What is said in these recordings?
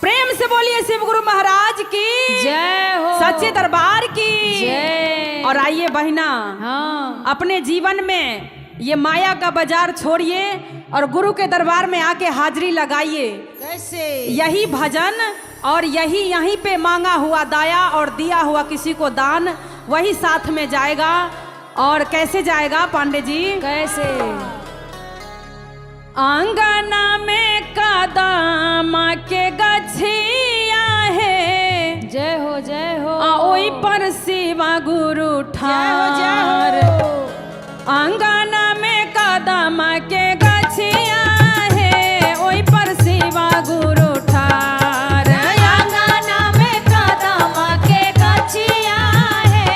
प्रेम से बोलिए शिव गुरु महाराज की जय हो, सच्चे दरबार की जय। और आइए बहना, हाँ, अपने जीवन में ये माया का बाजार छोड़िए और गुरु के दरबार में आके हाजिरी लगाइए। कैसे? यही भजन और यहीं पे मांगा हुआ दाया और दिया हुआ किसी को दान, वही साथ में जाएगा। और कैसे जाएगा पांडे जी? कैसे? आंगना में कदम के गछिया है, जय हो, जय हो। ओई पर शिवा गुरु ठार। आंगना में कदम के गछिया है, ओई पर शिवा गुरु ठार। आंगना में कदम के गछिया है,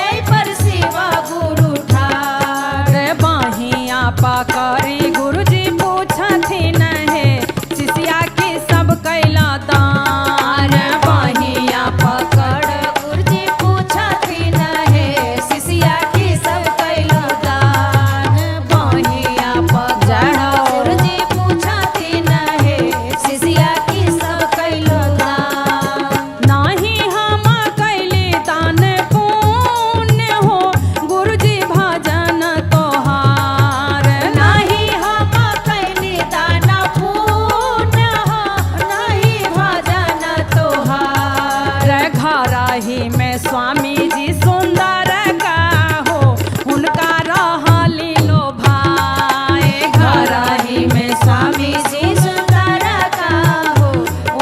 ओई पर शिवा गुरु ठार। बाहिया पकड़ी गुरु जी पूछथिन है, शिष्या की सब कैला दान। बाहिया पकड़ गुरुजी पूछथिन है, शिष्या की सब कैला दान। बाहिया पकड़ गुरुजी पूछथिन है, शिष्या की सब कैला दान। नाही हम कैली दान पुण्य हो, गुरु जी भजन तोहार। नहीं हम कैली दान पुण्य हो, नहीं भजन तोहार। घर ही में स्वामी जी सुंदर का हो, उनका रहली लो भाई। घर ही में स्वामी जी सुंदर का हो,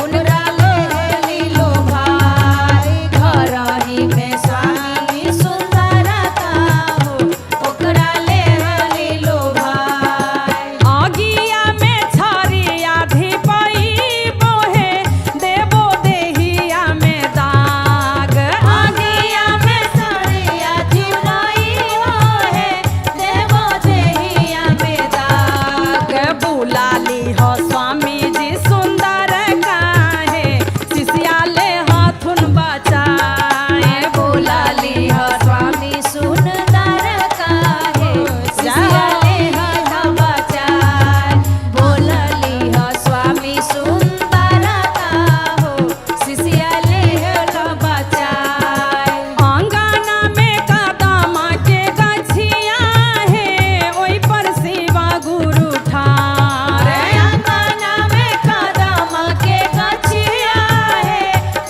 उनका ले लो भाई। घर ही में स्वामी सुंदर का हो, ओकरा ले लो भाई। आगिया में छरिया धिपई बोहे, देवो देहिया में दाग। आगिया में सरिया झिलई होए, देवो देहिया में दाग। बुलाली हो स्वामी जी सुंदर काहे, शिष्या ले हाथुन बचाए। बुलाली हो स्वामी सुंदर काहे, शिष्या ले हाथ बचाए। बोलली हो स्वामी सुंदर काहो, शिष्या ले हाथ बचाए। आंगना में कदम के गछिया है, ओई पर शिवा गुरु ठार। आंगना में कदम के गछिया है,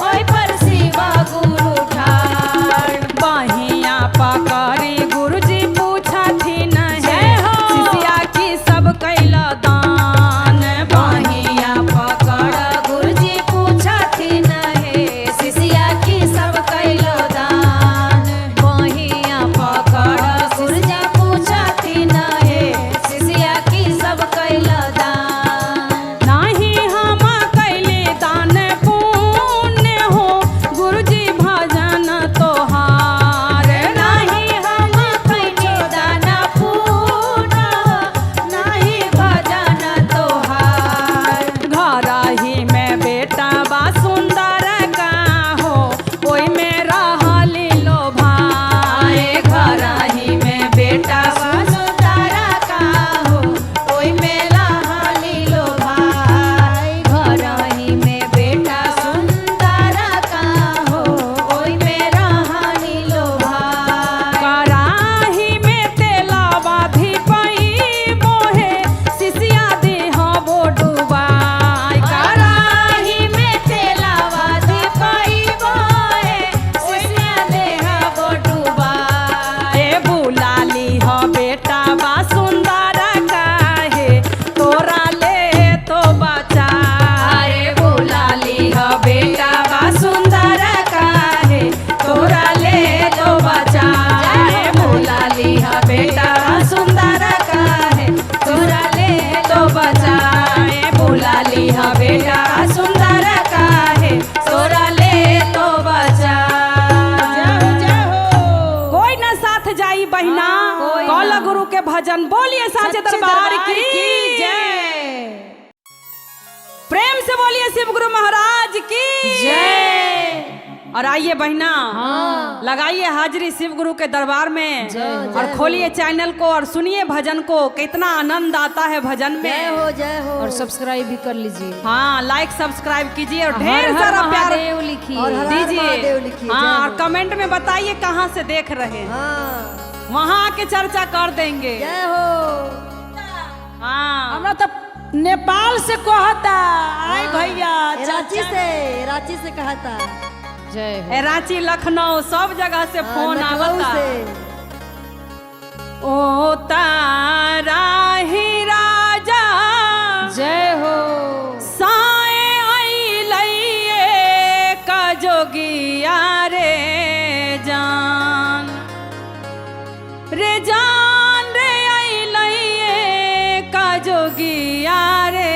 ओई पर शिवा गुरु ठार। बाहिया पकड़ी गुरु जी पूछथिन है, जय हो। शिष्या की सब कैला दान। बाहिया पकड़ गुरुजी पूछथिन है, शिष्या की सब कैलो दान। बाहिया पकड़ गुरुजी पूछथिन है, शिष्या की सब कैलो दान। नाही हम कैले दान पुण्य हो, गुरु जी भजन तोहार। नहीं हम कैलो दान पुण्य हो, नहीं भजन तोहार। घर ही में बेटा बा सुंदर का हो, ओई में रहली लो भाई। घर ही में बेटा सुंदर का हो, ओई में रहली लो भाई। घर ही में बेटा सुंदर का हो, ओई में रहली लो भाई। कराही में तेलावा धिपई बोहे, शिष्या देह वो डुबाई। कराही में तेलावा धिपई बोहे, शिष्या देह वो डुबाई। ए बुलाली हो बेटा बा सुंदर काहे, तोरा ले तो बचा। अरे बुलाली हो बेटा बा सुंदर काहे, तोरा ले तो बचा। अरे बुलाली हो बेटा बा सुंदर काहे, तोरा ले तो बचा। ए बुलाली हो बेटा बा सुंदर काहे, तोरा ले तो बचा। कोई न साथ जाई बहिना, कोई कौल ना। गुरु के भजन बोलिए साचे सच्चे दरबार की जय। प्रेम से बोलिए शिव गुरु महाराज की जय। और आइए बहना हाँ। लगाइए हाजिरी शिव गुरु के दरबार में जय और खोलिए चैनल को और सुनिए भजन को। कितना आनंद आता है भजन जय में। हो जय हो। और सब्सक्राइब भी कर लीजिए। हाँ, लाइक सब्सक्राइब कीजिए और हर ढेर हर सारा प्यार महादेव लिखिए। और हर हर महादेव दीजिए। लिखिए। हाँ, जय और हो। कमेंट में बताइए कहाँ से देख रहे हैं, हाँ वहाँ के चर्चा कर देंगे। जय हो। हाँ, हमरा तो नेपाल से कहता आई भैया रांची से कहा था। जय हो। ए, रांची लखनऊ सब जगह से फोन लखनऊ आवता। से। ओ तारा ही राजा जय हो। साए अइलैये का जोगिया रे जान रे जान रे अइलैये का जोगिया रे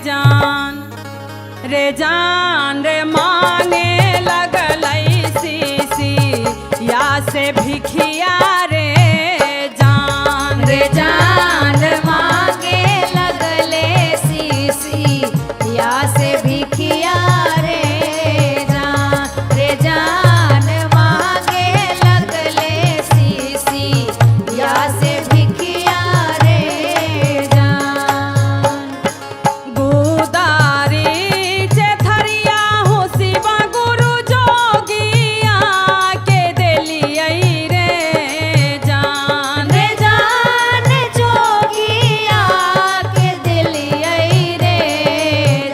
जान रे जान रे मांगे लगलई सीसी या से भिखिया रे जान रे जान मांगे लगले सीसी या से भिखिया रे जान मांगे लगले सीसी या से भिखिया रे जान। गुदारी चेथरिया हो शिवा गुरु जोगिया के देलियै रे जान रे जान जोगिया के दिलियै रे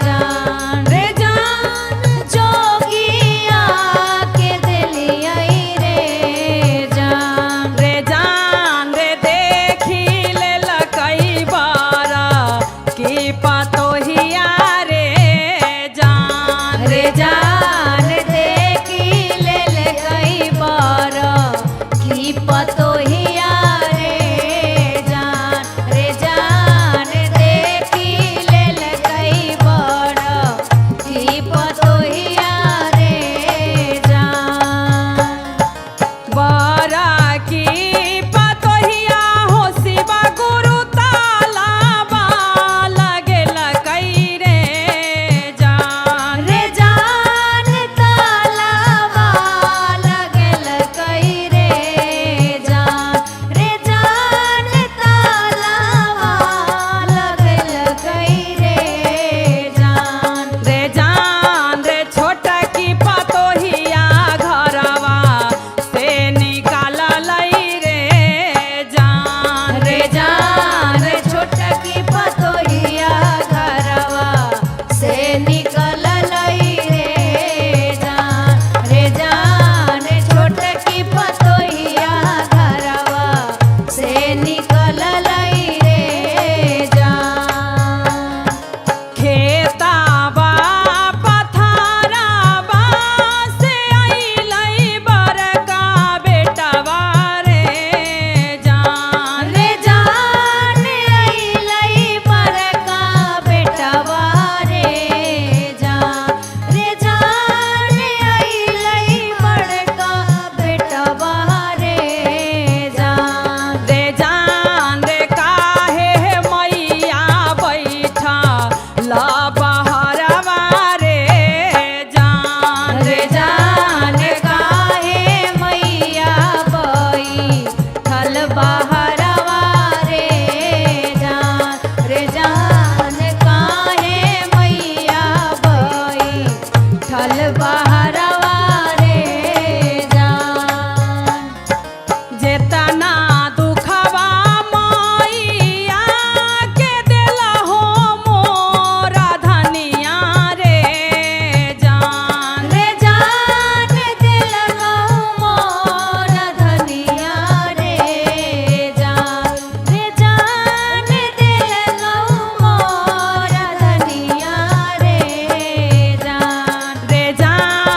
जान। रे जान जोगिया के दिलियै रे जान। रे जान रे देखी ले लकई बारा की पतोहिया रे जान रे जान देखी ले कई बार की पतोहिया रे जान। रे जान देखी ले कई बार की पतोहिया रे जान। बारा की पतोहिया हो शिवा गुरु तालाबा लगे लकई रे जान रे जान तालाबा लगल कई रे जान। रे जान तालाबा लगल कई रे जान। रे जान रे छोटा की पतोहिया घरवा से निकाललई रे जान रे जान छोटकी पतोहिया घरवा से निकललई रे जान। रे जान छोटकी पतोहिया घरवा से निकललई रे जान। खेताबा पथाराबा से अइलई बड़का बेटवा रे जान रे जान अइलई बड़का बेटवा रे जान। रे जान अइलई बड़का बेटवा रे जान। रे जान रे काहे मैया बैठा ला बहरवा रे जान रे जान काहे मैया बैठल बहरवा रे जान। रे जान काहे मैया बैठल बहरवा रे जान। जेतना दुखवा मैया के देला हो मोरा धनिया रे जान रे जान दिल मोर धनिया रे जान। रे जान दिल मोर धनिया रे जान। रे जान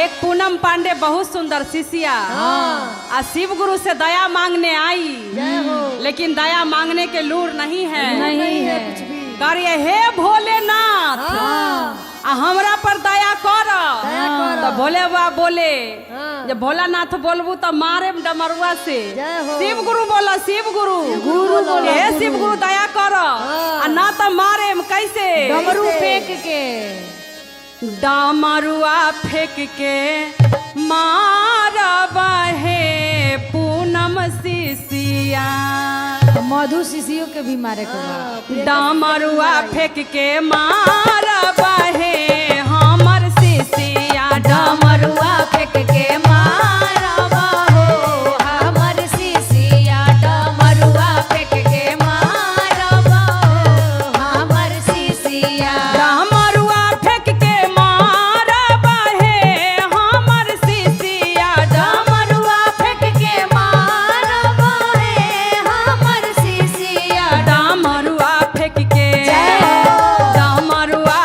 एक पूनम पांडे बहुत सुंदर शिष्या हाँ। शिव गुरु से दया मांगने आई, जय हो। लेकिन दया मांगने के लूर नहीं है। नहीं है कुछ भी। करिए हे भोलेनाथ हाँ। हमरा पर दया कर। दया कर। तो भोले बाबा बोले हाँ। जब भोलानाथ बोलबू तो मारे डमरुआ से। जय हो। शिव गुरु बोला शिव गुरु गुरु बोला, हे गुरु। शिव गुरु दया कर हाँ। आ ना तो मारे कैसे। डमरू कैसे? फेंक के डमरुआ फेंक के मारब हे पूनम शिशिया। मधु शिशियों के भी मारे को बा। डमरुआ फेंक के मारब हे हमर शिशिया। डमरुआ फेंक के मारब हो हमर शिशिया। डमरुआ फेंक के मारब हो हमर शिशिया। डमरुआ फेंक के मारब हे हमर शिशिया। डमरुआ फेंक के मारब हे हमर शिशिया। डमरुआ फेंक के जय हो। डमरुआ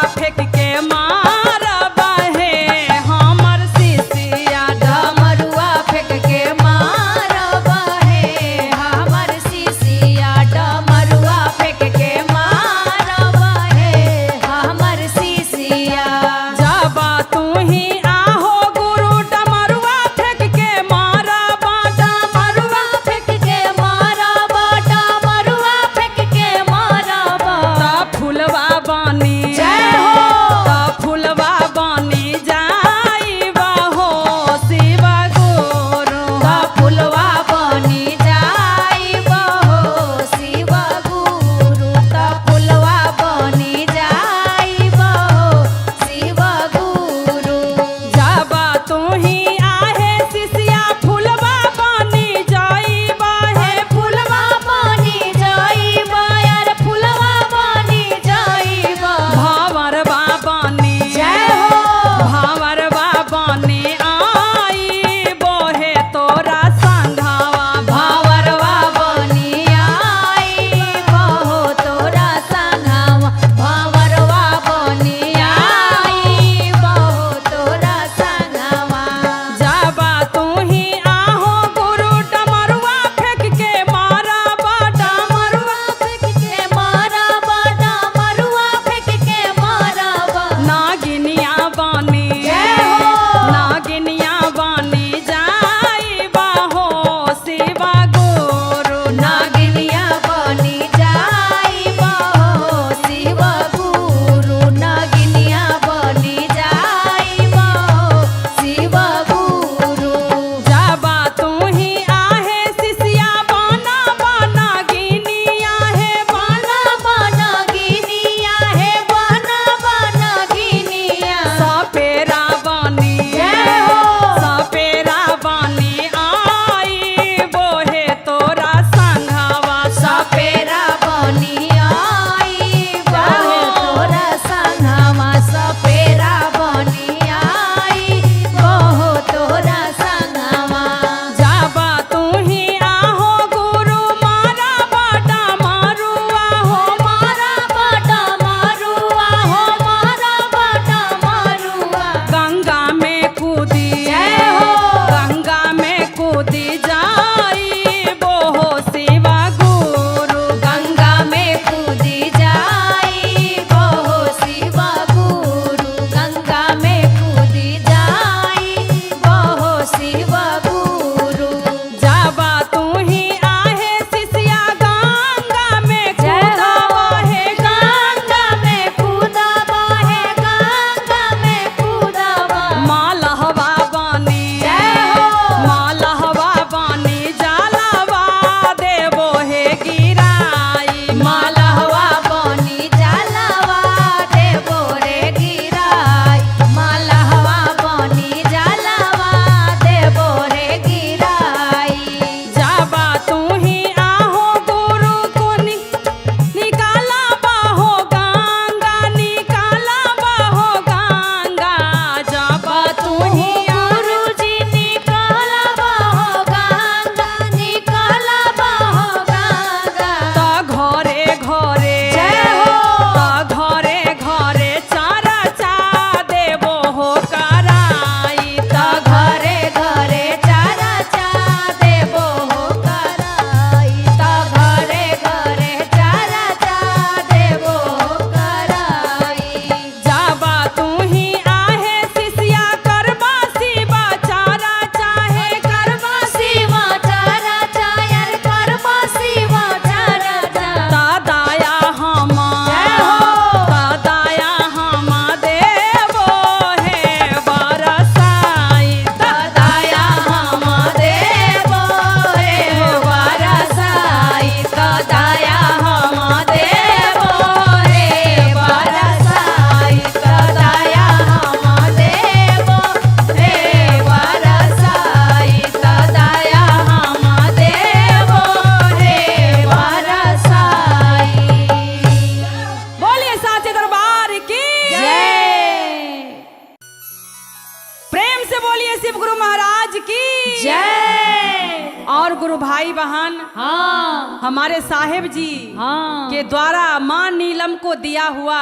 से बोलिए शिव गुरु महाराज की जय। और गुरु भाई बहन, हाँ हमारे साहेब जी हाँ के द्वारा मां नीलम को दिया हुआ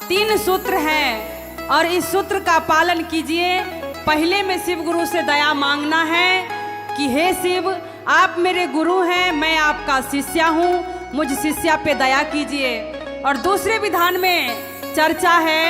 3 सूत्र है और इस सूत्र का पालन कीजिए। पहले में शिव गुरु से दया मांगना है कि हे शिव, आप मेरे गुरु हैं, मैं आपका शिष्या हूँ, मुझ शिष्या पे दया कीजिए। और दूसरे विधान में चर्चा है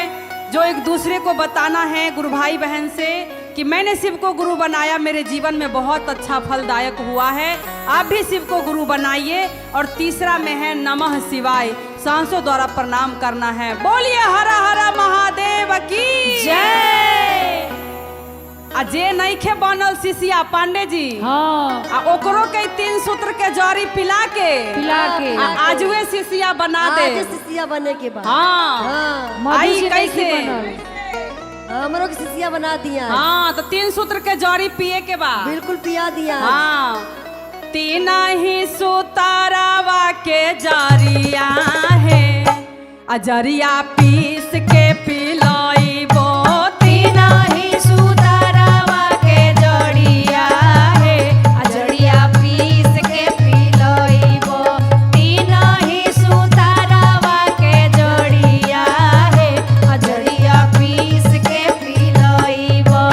जो एक दूसरे को बताना है गुरु भाई बहन से कि मैंने शिव को गुरु बनाया, मेरे जीवन में बहुत अच्छा फलदायक हुआ है, आप भी शिव को गुरु बनाइए। और तीसरा में है नमः शिवाय, सांसों द्वारा प्रणाम करना है। बोलिए हर हर महादेव की जय। अजय नईखे बनल शिष्या पांडे जी, हाँ आ ओकरो के 3 सूत्र के जड़ी पिला के आजुए शिष्या बना दे। आज शिष्या बने के बाद हाँ हाँ आई कैसे हमरो के शिष्या बना दिया। हाँ तो 3 सूत्र के जड़ी पिए के बाद बिल्कुल पिया दिया। हाँ 3 ही सुतारावा के जरिया है, अजरिया पीस के पिलाइबो। 3 ही सुतारावा के जड़िया है, अजड़िया पीस के पिलइबो। 3 ही सुतारावा के जड़िया है, अजड़िया पीस के पिलइबो।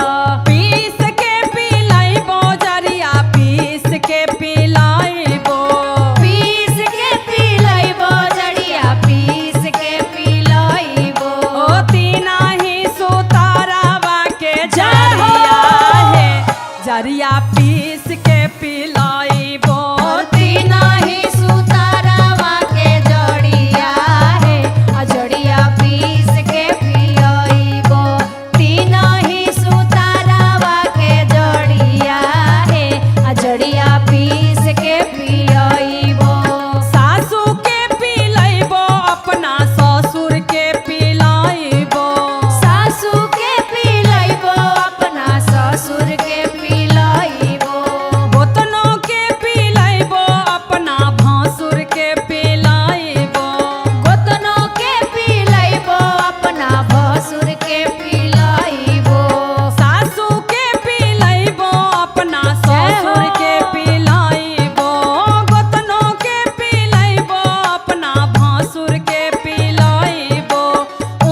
पीस के पिलाइबो, जरिया पीस के पिलाइबो। पीस के पिलइबो, जड़िया पीस के पिलइबो। ओ 3 ही सुतारावा के जय हो। जरिया है, जरिया पीस के पिलाइबो। 3 ही सुतारावा के जड़िया है, अजड़िया पीस के पिलइबो। 3 ही सुतारावा के जड़िया है, अजड़िया पीस के पिलइबो। सासू के पिलाइबो, अपना ससुर के पिलाइबो। सासू के पिलइबो, अपना ससुर के पिलइबो। गोतनों के पिलाइबो, अपना भासुर के पिलाइबो। गोतनों के पिलइबो, अपना भसुर के पिलइबो। सासू के पिलाइबो, अपना ससुर के पिलाइबो। गोतनों के पिलाइबो, अपना भासुर के पिलाइबो।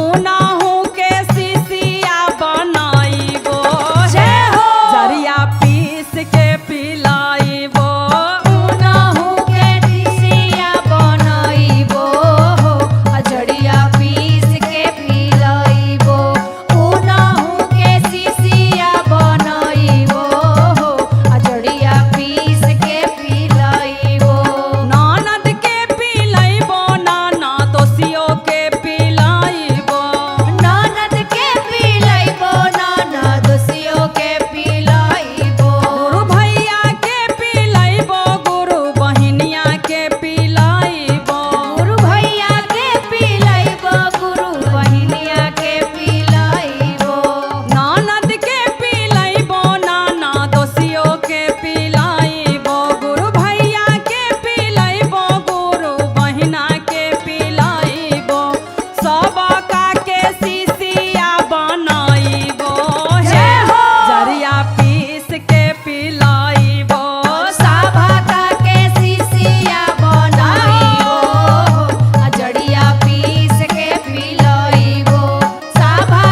उनाहू के शिशिया बनाइबो। जय हो। जरिया पीस के पिलाइबो। उनाहू के शिशिया बनइबो, अजड़िया पीस के पिलइबो। उनाहू के शिशिया बनइबो, अजड़िया पीस के पिलइबो। ननद के पिलाइबो, नाना दोषियों के पिलाइबो। ननद के पिलइबो, नाना दोषियों के पिलइबो। गुरु भैया के पिलाइबो, गुरु बहिनिया के पिलाइबो। गुरु भैया के पिलइबो, गुरु बहिनिया के पिलइबो। ननद के पिलाइबो, नाना दोषियों के पिलाइबो। गुरु भैया के पिलाइबो, गुरु बहिना के पिलाइबो। सबका के शिशिया बनाइबो। जय हो। जरिया पीस के पिलाइबो। साभा के शिशिया बनइबो, अजड़िया पीस के पिलइबो। साभा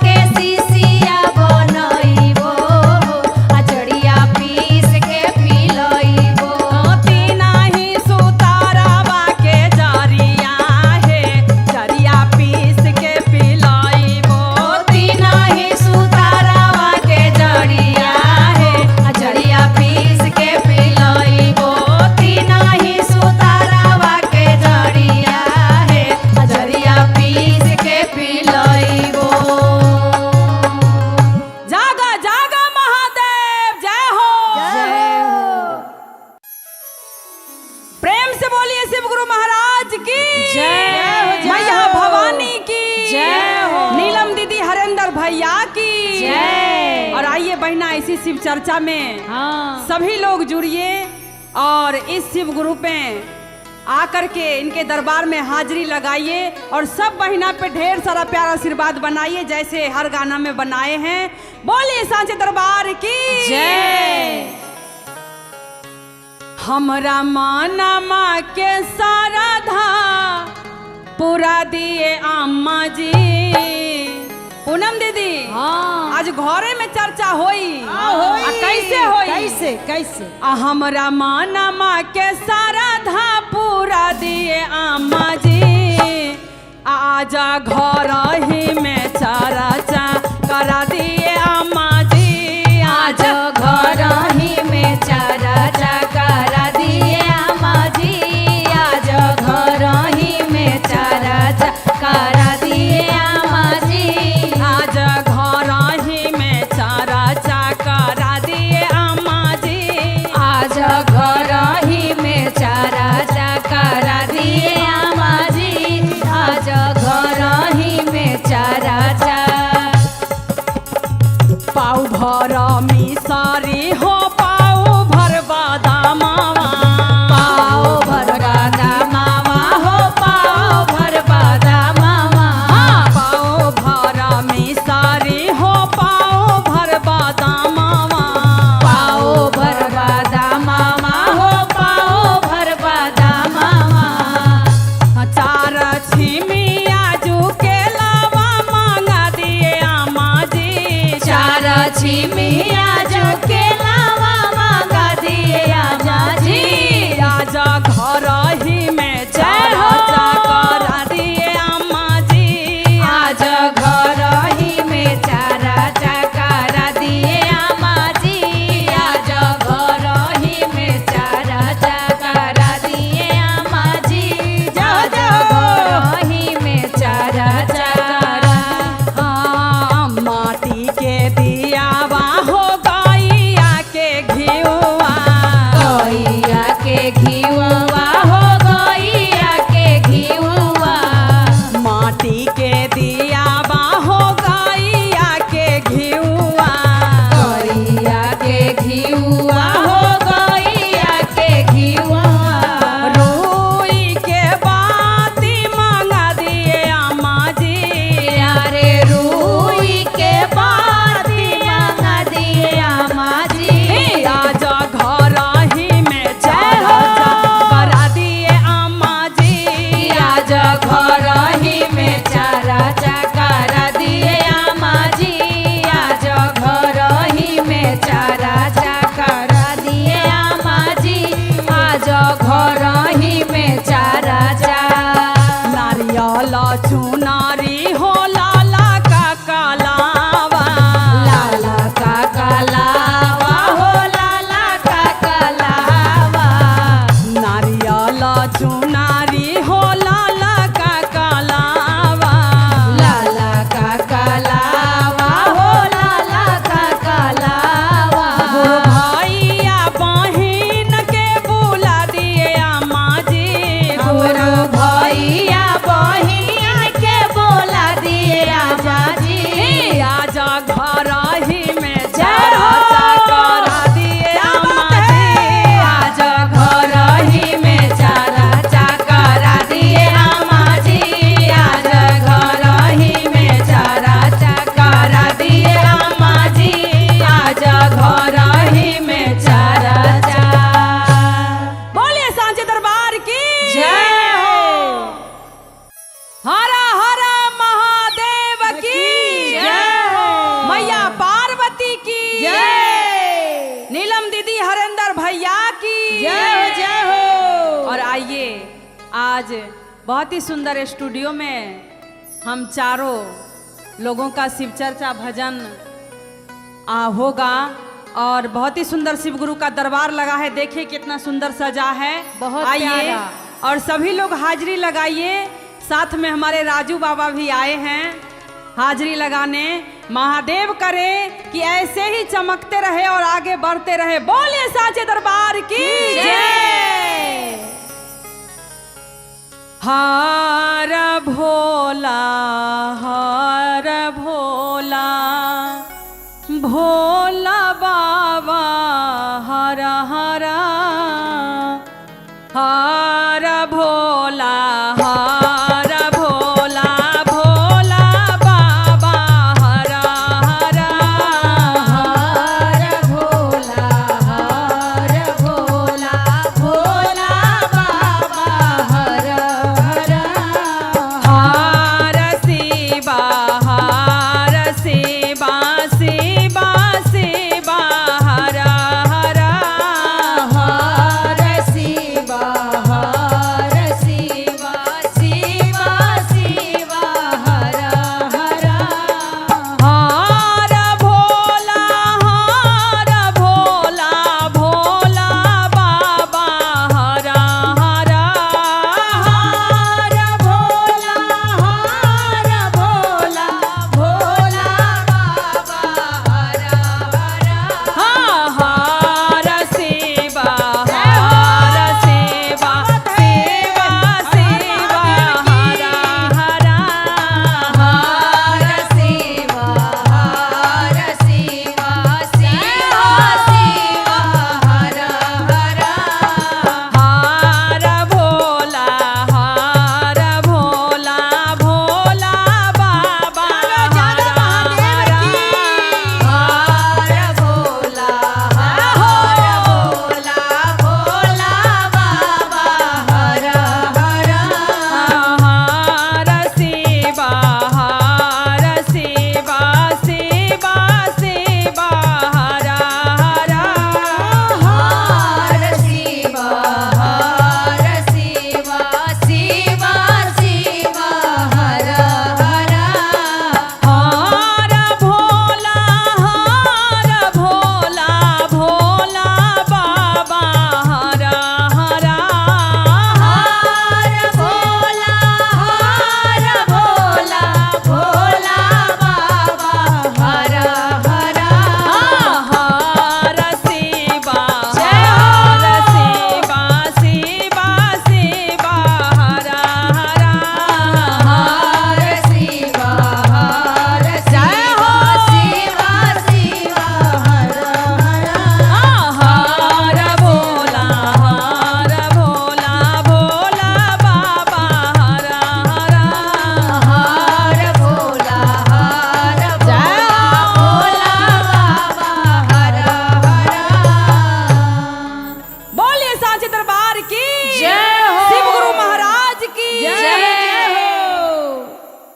के शिशिया बनइबो, अजड़िया पीस के पिलइबो। 3 ही सुतारावा के जरिया है, जरिया पीस के पिलाइबो। 3 ही सुतारावा के जड़िया है, अजड़िया पीस के पिलइबो। 3 ही सुतारावा के जड़िया है, अजड़िया पीस के पिलइबो। जागा जागा महादेव, जय हो। जय हो। प्रेम से बोलिए शिव गुरु महाराज की जय हो। मैया भवानी की जय हो। नीलम दीदी, हरेंद्र भैया की जय। और आइए बहना, इसी शिव चर्चा में हाँ सभी लोग जुड़िए और इस शिव गुरु पे आकर के इनके दरबार में हाजिरी लगाइए और सब बहिना पे ढेर सारा प्यार आशीर्वाद बनाइए जैसे हर गाना में बनाए हैं। बोलिए सांचे दरबार की जय। हमरा मानमा के सारा धा पूरा दिए अम्मा जी। पूनम दीदी, हाँ आज घरे में चर्चा होई। होई। आ कैसे होई? कैसे कैसे? आ हमरा मानमा के सारा धा पूरा दिए अम्मा जी। आजा घर ही में चर्चा करा दिए अम्मा जी। आज घर ही में चर्चा करा दिए अम्मा जी। आज घर ही में चर्चा करा दिए अम्मा जी। आज घर ही में चर्चा करा दिए अम्मा जी। आज घर ही में चर्चा करा दिए अम्मा जी। आज घर ही में चर्चा। पाऊ भर मिसारी हो पाऊ भर बादामावा। पाओ भर बादामावा हो पाओ भर बादामावा। पाऊ भर मिसारी हो पाऊ भर बादामावा। पाओ भर बादामावा हो पाओ भर बादामावा। चार छिमिया जू के लावा मांगा दिए अम्मा जी। चार छिमिया जो के लावा मांगा दिए अम्मा जी। राजा घर ही में जय हो। चर्चा करा दिए अम्मा जी। आज घर ही में चर्चा करा दिए अम्मा जी। आज घर ही में चर्चा करा दिए अम्मा जी। आज घर ही में चर्चा करा। माटी के दियावा हो गैया के घिउआ। गैया के घिउआ हो गैया के घिउआ। माटी के दियावा हो गैया के घिउआ। गैया के घिउआ हो गैया के घिउआ। रोई के बाती मांगा दिए अम्मा जी। यारे रूई के बाती मांगा दिए अम्मा जी। राजा घर ही में चर्चा करा दिए अम्मा जी। आज घर ही में चर्चा करा दिए अम्मा जी। आज घर ही में चर्चा करा दिए अम्मा जी। आज घर ही में चर्चा। नारियल चुनारी हो लाला का कलावा। लाला का कलावा हो लाला का कलावा। नारियल चुनारी हो लाला का कलावा। लाला का कलावा हो लाला का कलावा। भैया बहिन के बुला दिए अम्मा जी। गुरु भैया बहिनिया के बोला दिए अम्मा जी। आजा घर ही में जय हो। चर्चा करा दिए अम्मा जी। आज घर ही में चर्चा करा दिए अम्मा जी। आज घर ही में चर्चा करा दिए अम्मा जी। आज घर ही में चर्चा। बोलिए सांचे दरबार की जय हो। हरा हरा महादेव की जय हो। मैया पार्वती की जय। नीलम दीदी हरेंद्र भैया की जय हो। और आइए आज बहुत ही सुंदर स्टूडियो में हम चारों लोगों का शिव चर्चा भजन होगा और बहुत ही सुंदर शिव गुरु का दरबार लगा है। देखिए कितना सुंदर सजा है। बहुत आइए प्यारा। और सभी लोग हाजिरी लगाइए। साथ में हमारे राजू बाबा भी आए हैं हाजिरी लगाने। महादेव करे कि ऐसे ही चमकते रहे और आगे बढ़ते रहे। बोलिए सांचे दरबार की जय। हर भोला हर भोला भोला बाबा